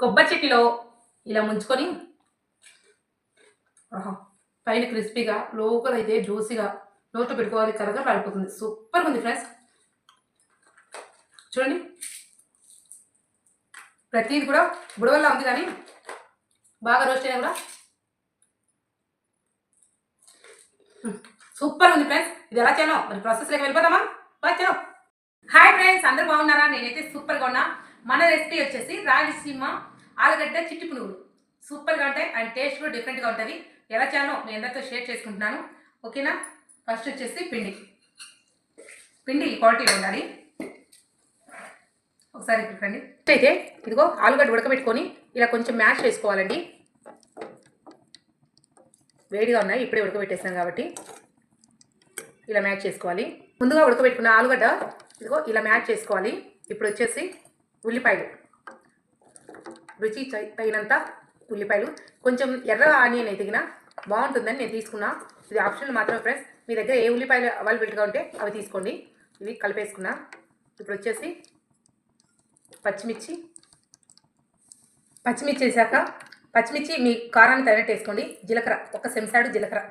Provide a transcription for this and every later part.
కొబ్బరి చెట్టులో ఇలా ముంచుకొని పైన క్రిస్పీగా లోపల అయితే జ్యూసీగా నోట్లో పెట్టుకోవాలి కరగా పడిపోతుంది. సూపర్గా ఉంది ఫ్రెండ్స్. చూడండి ప్రతిది కూడా బుడవల్లా ఉంది కానీ బాగా రోస్ట్ అయినా కూడా సూపర్ ఉంది ఫ్రెండ్స్. ఇది ఎలా చేయాలో మరి ప్రాసెస్లోకి వెళ్ళిపోతామా? వచ్చాను. హాయ్ ఫ్రెండ్స్, అందరూ బాగున్నారా? నేనైతే సూపర్గా ఉన్నా. మన రెసిపీ వచ్చేసి రాయలసీమ ఆలుగడ్డ చిట్టి పునుగులు. సూపర్గా ఉంటాయి అండ్ టేస్ట్ కూడా డిఫరెంట్గా ఉంటుంది. ఎలా చేయాలో మీ అందరితో షేర్ చేసుకుంటున్నాను. ఓకేనా? ఫస్ట్ వచ్చేసి పిండి క్వాలిటీలో ఉండాలి. ఒకసారి చూడండి. అయితే ఇదిగో ఆలుగడ్డ ఉడకబెట్టుకొని ఇలా కొంచెం మ్యాష్ చేసుకోవాలండి. వేడిగా ఉన్నాయి, ఇప్పుడే ఉడకబెట్టేసాం కాబట్టి ఇలా మ్యాష్ చేసుకోవాలి. ముందుగా ఉడకబెట్టుకున్న ఆలుగడ్డ ఇదిగో ఇలా మ్యాష్ చేసుకోవాలి. ఇప్పుడు వచ్చేసి ఉల్లిపాయలు, రుచి తగినంత ఉల్లిపాయలు, కొంచెం ఎర్ర ఆనియన్ ఎదిగిన బాగుంటుందని నేను తీసుకున్నా. ఇది ఆప్షనల్ మాత్రమే ఫ్రెండ్స్. మీ దగ్గర ఏ ఉల్లిపాయలు అవైలబుల్గా ఉంటే అవి తీసుకోండి. ఇవి కలిపేసుకున్నా. ఇప్పుడు వచ్చేసి పచ్చిమిర్చి వేసాక పచ్చిమిర్చి మీ కారాన్ని తగినట్టు వేసుకోండి. జీలకర్ర, ఒక చెంచాడు జీలకర్ర,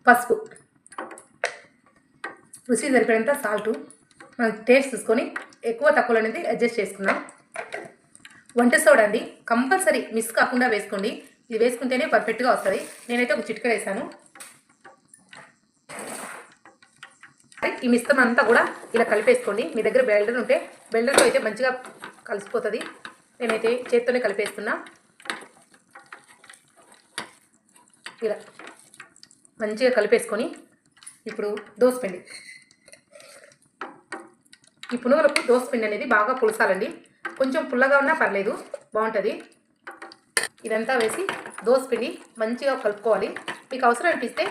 పసుపు, రుచి సరిపడేంత సాల్టు, మనం టేస్ట్ చూసుకొని ఎక్కువ తక్కువ అనేది అడ్జస్ట్ చేసుకున్నాం. వంట సోడా అండి, కంపల్సరీ మిస్ కాకుండా వేసుకోండి. ఇది వేసుకుంటేనే పర్ఫెక్ట్గా వస్తుంది. నేనైతే ఒక చిటికెడు వేసాను. ఈ మిశ్రమం అంతా కూడా ఇలా కలిపేసుకోండి. మీ దగ్గర బెల్డర్ ఉంటే బెల్డర్తో అయితే మంచిగా కలిసిపోతుంది. నేనైతే చేత్తోనే కలిపేస్తున్నా. ఇలా మంచిగా కలిపేసుకొని ఇప్పుడు దోసపిండి, ఈ పునుగులకు దోసపిండి అనేది బాగా పులసాలండి. కొంచెం పుల్లగా ఉన్నా పర్లేదు, బాగుంటుంది. ఇదంతా వేసి దోసపిండి మంచిగా కలుపుకోవాలి. మీకు అవసరం అనిపిస్తే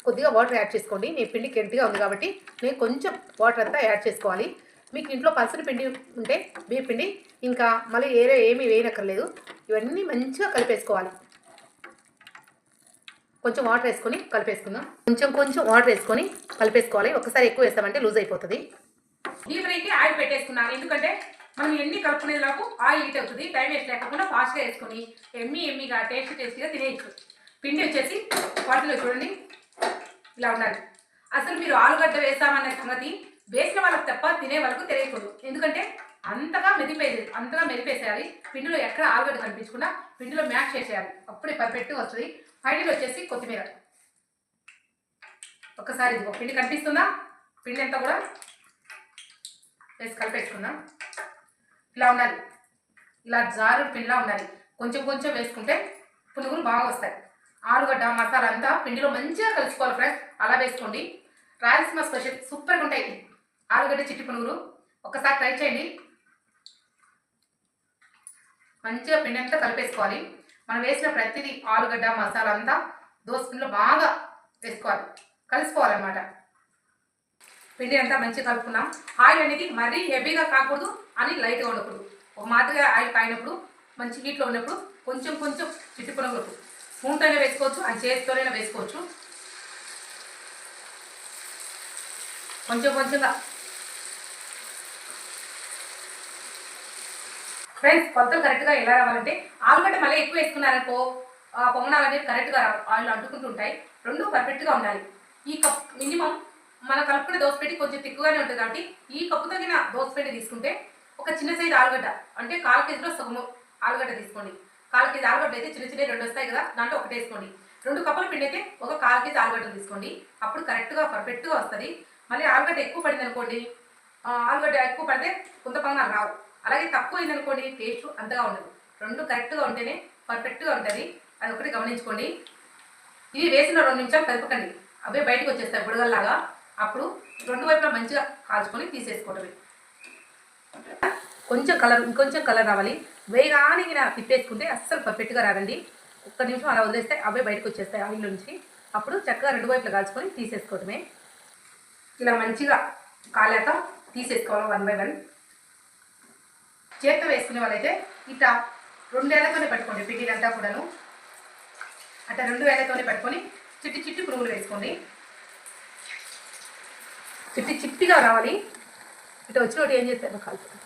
కొద్దిగా వాటర్ యాడ్ చేసుకోండి. నేను పిండి గట్టిగా ఉంది కాబట్టి నేను కొంచెం వాటర్ అంతా యాడ్ చేసుకోవాలి. మీకు ఇంట్లో పలసని పిండి ఉంటే బియ్య పిండి ఇంకా మళ్ళీ ఏమీ వేయనక్కర్లేదు. ఇవన్నీ మంచిగా కలిపేసుకోవాలి. కొంచెం వాటర్ వేసుకొని కలిపేసుకుందాం. కొంచెం వాటర్ వేసుకొని కలిపేసుకోవాలి. ఒకసారి ఎక్కువ వేస్తామంటే లూజ్ అయిపోతుంది. డీప్ ఫ్రైకి ఆయిల్ పెట్టేసుకున్నాను, ఎందుకంటే మనం ఎన్ని కలుపుకునేలాకు ఆయిల్ హీట్ అవుతుంది. టైం వేస్ట్ లేకుండా ఫాస్ట్గా వేసుకొని ఎమ్మీగా టేస్టీగా తినేయచ్చు. పిండి వచ్చేసి వాటిలో చూడండి ఇలా ఉండాలి. అసలు మీరు ఆలుగడ్డ వేసామనే సంగతి వేసిన వాళ్ళకి తప్ప తినే వాళ్ళకు తెలియకూడదు. ఎందుకంటే అంతగా మెదిపేసేయాలి. పిండిలో ఎక్కడ ఆలుగడ్డ కనిపించకుండా పిండిలో మ్యాష్ చేసేయాలి. అప్పుడే పర్ఫెక్ట్గా వస్తుంది. ఫైనల్ వచ్చేసి కొత్తిమీర. ఒక్కసారి ఇదిగో పిండి కనిపిస్తుందా? పిండి అంతా కూడా వేసి కలిపేసుకుందాం. ఇలా ఉండాలి, ఇలా జారు పిండిలా ఉండాలి. కొంచెం వేసుకుంటే పునుగులు బాగా వస్తాయి. ఆలుగడ్డ మసాలా అంతా పిండిలో మంచిగా కలుసుకోవాలి ఫ్రెండ్స్. అలా వేసుకోండి. రాయలసీమ స్పెషల్ సూపర్గా ఉంటాయి ఆలుగడ్డ చిట్టి పునుగులు. ఒకసారి ట్రై చేయండి. మంచిగా పిండి అంతా కలిపేసుకోవాలి. మనం వేసిన ప్రతిదీ ఆలుగడ్డ మసాలా అంతా దోస పిండిలో బాగా వేసుకోవాలి, కలుసుకోవాలన్నమాట. పిండి అంతా మంచిగా కలుపుకున్నాం. ఆయిల్ అనేది మరీ హెవీగా కాకూడదు అని లైట్గా ఉండకూడదు. ఒక మాదిరిగా ఆయిల్ కాయినప్పుడు మంచి హీట్లో ఉన్నప్పుడు కొంచెం చిట్టి పునుగులు స్పూన్తోనే వేసుకోవచ్చు, అది చేతితోనైనా వేసుకోవచ్చు. కొంచెంగా ఫ్రెండ్స్, కొలతలు కరెక్ట్గా ఎలా రావాలంటే ఆలుగడ్డ మళ్ళీ ఎక్కువ వేసుకున్నారనుకో పొంగనాలు అనేది కరెక్ట్గా ఆయిల్ అంటుకుంటూ ఉంటాయి. రెండు పర్ఫెక్ట్గా ఉండాలి. ఈ కప్ మినిమం మన కలుపుకునే దోసపెట్టి కొంచెం తిక్కుగానే ఉంటుంది కాబట్టి ఈ కప్పు తగిన దోసపెట్టి తీసుకుంటే ఒక చిన్న సైజు ఆలుగడ్డ అంటే 1/4 కేజీలో సగము ఆలుగడ్డ తీసుకోండి. 1/4 కేజీ ఆలుగడ్డ అయితే చిన్న 2 వస్తాయి కదా, దాంట్లో ఒకటి వేసుకోండి. 2 కప్పుల పిండి అయితే ఒక 1/4 కేజీ ఆలుగడ్డలు తీసుకోండి. అప్పుడు కరెక్ట్గా పర్ఫెక్ట్గా వస్తుంది. మళ్ళీ ఆలుగడ్డ ఎక్కువ పడింది అనుకోండి, ఆలుగడ్డ ఎక్కువ పడితే కొంత పొంగనాలు రావు. అలాగే తక్కువ అయిందనుకోండి, టేస్ట్ అంతగా ఉండదు. రెండు కరెక్ట్గా ఉంటేనే పర్ఫెక్ట్గా ఉంటుంది. అది ఒకటి గమనించుకోండి. ఇవి వేసిన 2 నిమిషాలు కలుపుకండి, అవే బయటకు వచ్చేస్తాయి బుడగల్లాగా. అప్పుడు రెండు వైపులా మంచిగా కాల్చుకొని తీసేసుకోవటమే. ఇంకొంచెం కలర్ రావాలి. వేగానికి తిప్పేసుకుంటే అస్సలు పర్ఫెక్ట్గా రాదండి. 1 నిమిషం అలా వదిలేస్తే అవే బయటకు వచ్చేస్తాయి ఆయిల్ నుంచి. అప్పుడు చక్కగా 2 వైపులా కాల్చుకొని తీసేసుకోవటమే. ఇలా మంచిగా కాలాక తీసేసుకోవాలి 1 బై 1. చేత్తో వేసుకునే వాళ్ళైతే ఇట్లా 2 వేళ్ళతోనే పట్టుకోండి. పిండిలంతా కూడాను అట్లా 2 వేళ్ళతోనే పట్టుకొని చిట్టి పునుగులు వేసుకోండి. చిట్టి చిట్టిగా రావాలి. ఇట్లా వచ్చినట్టు ఏం చేస్తారు కాలుతుంది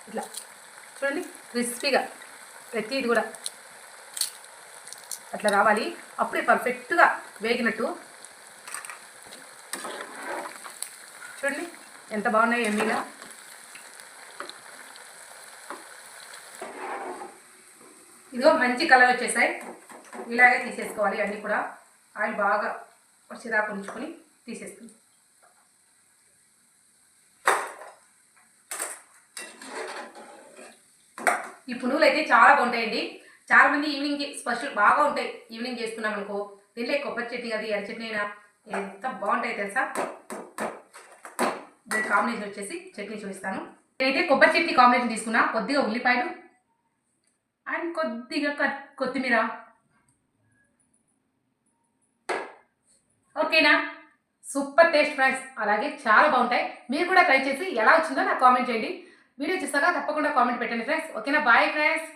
ఇట్లా చూడండి, క్రిస్పీగా ప్రతిది కూడా అట్లా రావాలి. అప్పుడే పర్ఫెక్ట్గా వేగినట్టు. చూడండి ఎంత బాగున్నాయి ఎమ్మీగా. ఇదిగో మంచి కలర్ వచ్చేసాయి. ఇలాగే తీసేసుకోవాలి అన్నీ కూడా. ఆయిల్ బాగా చిరాకు ఉంచుకొని తీసేస్తుంది. ఈ పునుగులు అయితే చాలా బాగుంటాయండి. చాలా మంది ఈవినింగ్ స్పెషల్ బాగా ఉంటాయి. ఈవినింగ్ చేసుకున్నాం అనుకో, దీంట్లో కొబ్బరి చట్నీ అది ఎర్ర చట్నీ అయినా ఎంత బాగుంటాయి తెలుసా. దీని కాంబినేషన్ వచ్చేసి చట్నీ చూపిస్తాను. నేనైతే కొబ్బరి చట్నీ కాంబినేషన్ తీసుకున్నా. కొద్దిగా ఉల్లిపాయలు అండ్ కొద్దిగా కొత్తిమీర. ఓకేనా, సూపర్ టేస్ట్ ఫ్రెండ్స్. అలాగే చాలా బాగుంటాయి. మీరు కూడా ట్రై చేసి ఎలా వచ్చిందో నాకు కామెంట్ చేయండి. వీడియో చూస్తాగా తప్పకుండా కామెంట్ పెట్టండి ఫ్రెండ్స్. ఓకేనా, బాయ్ ఫ్రెండ్స్.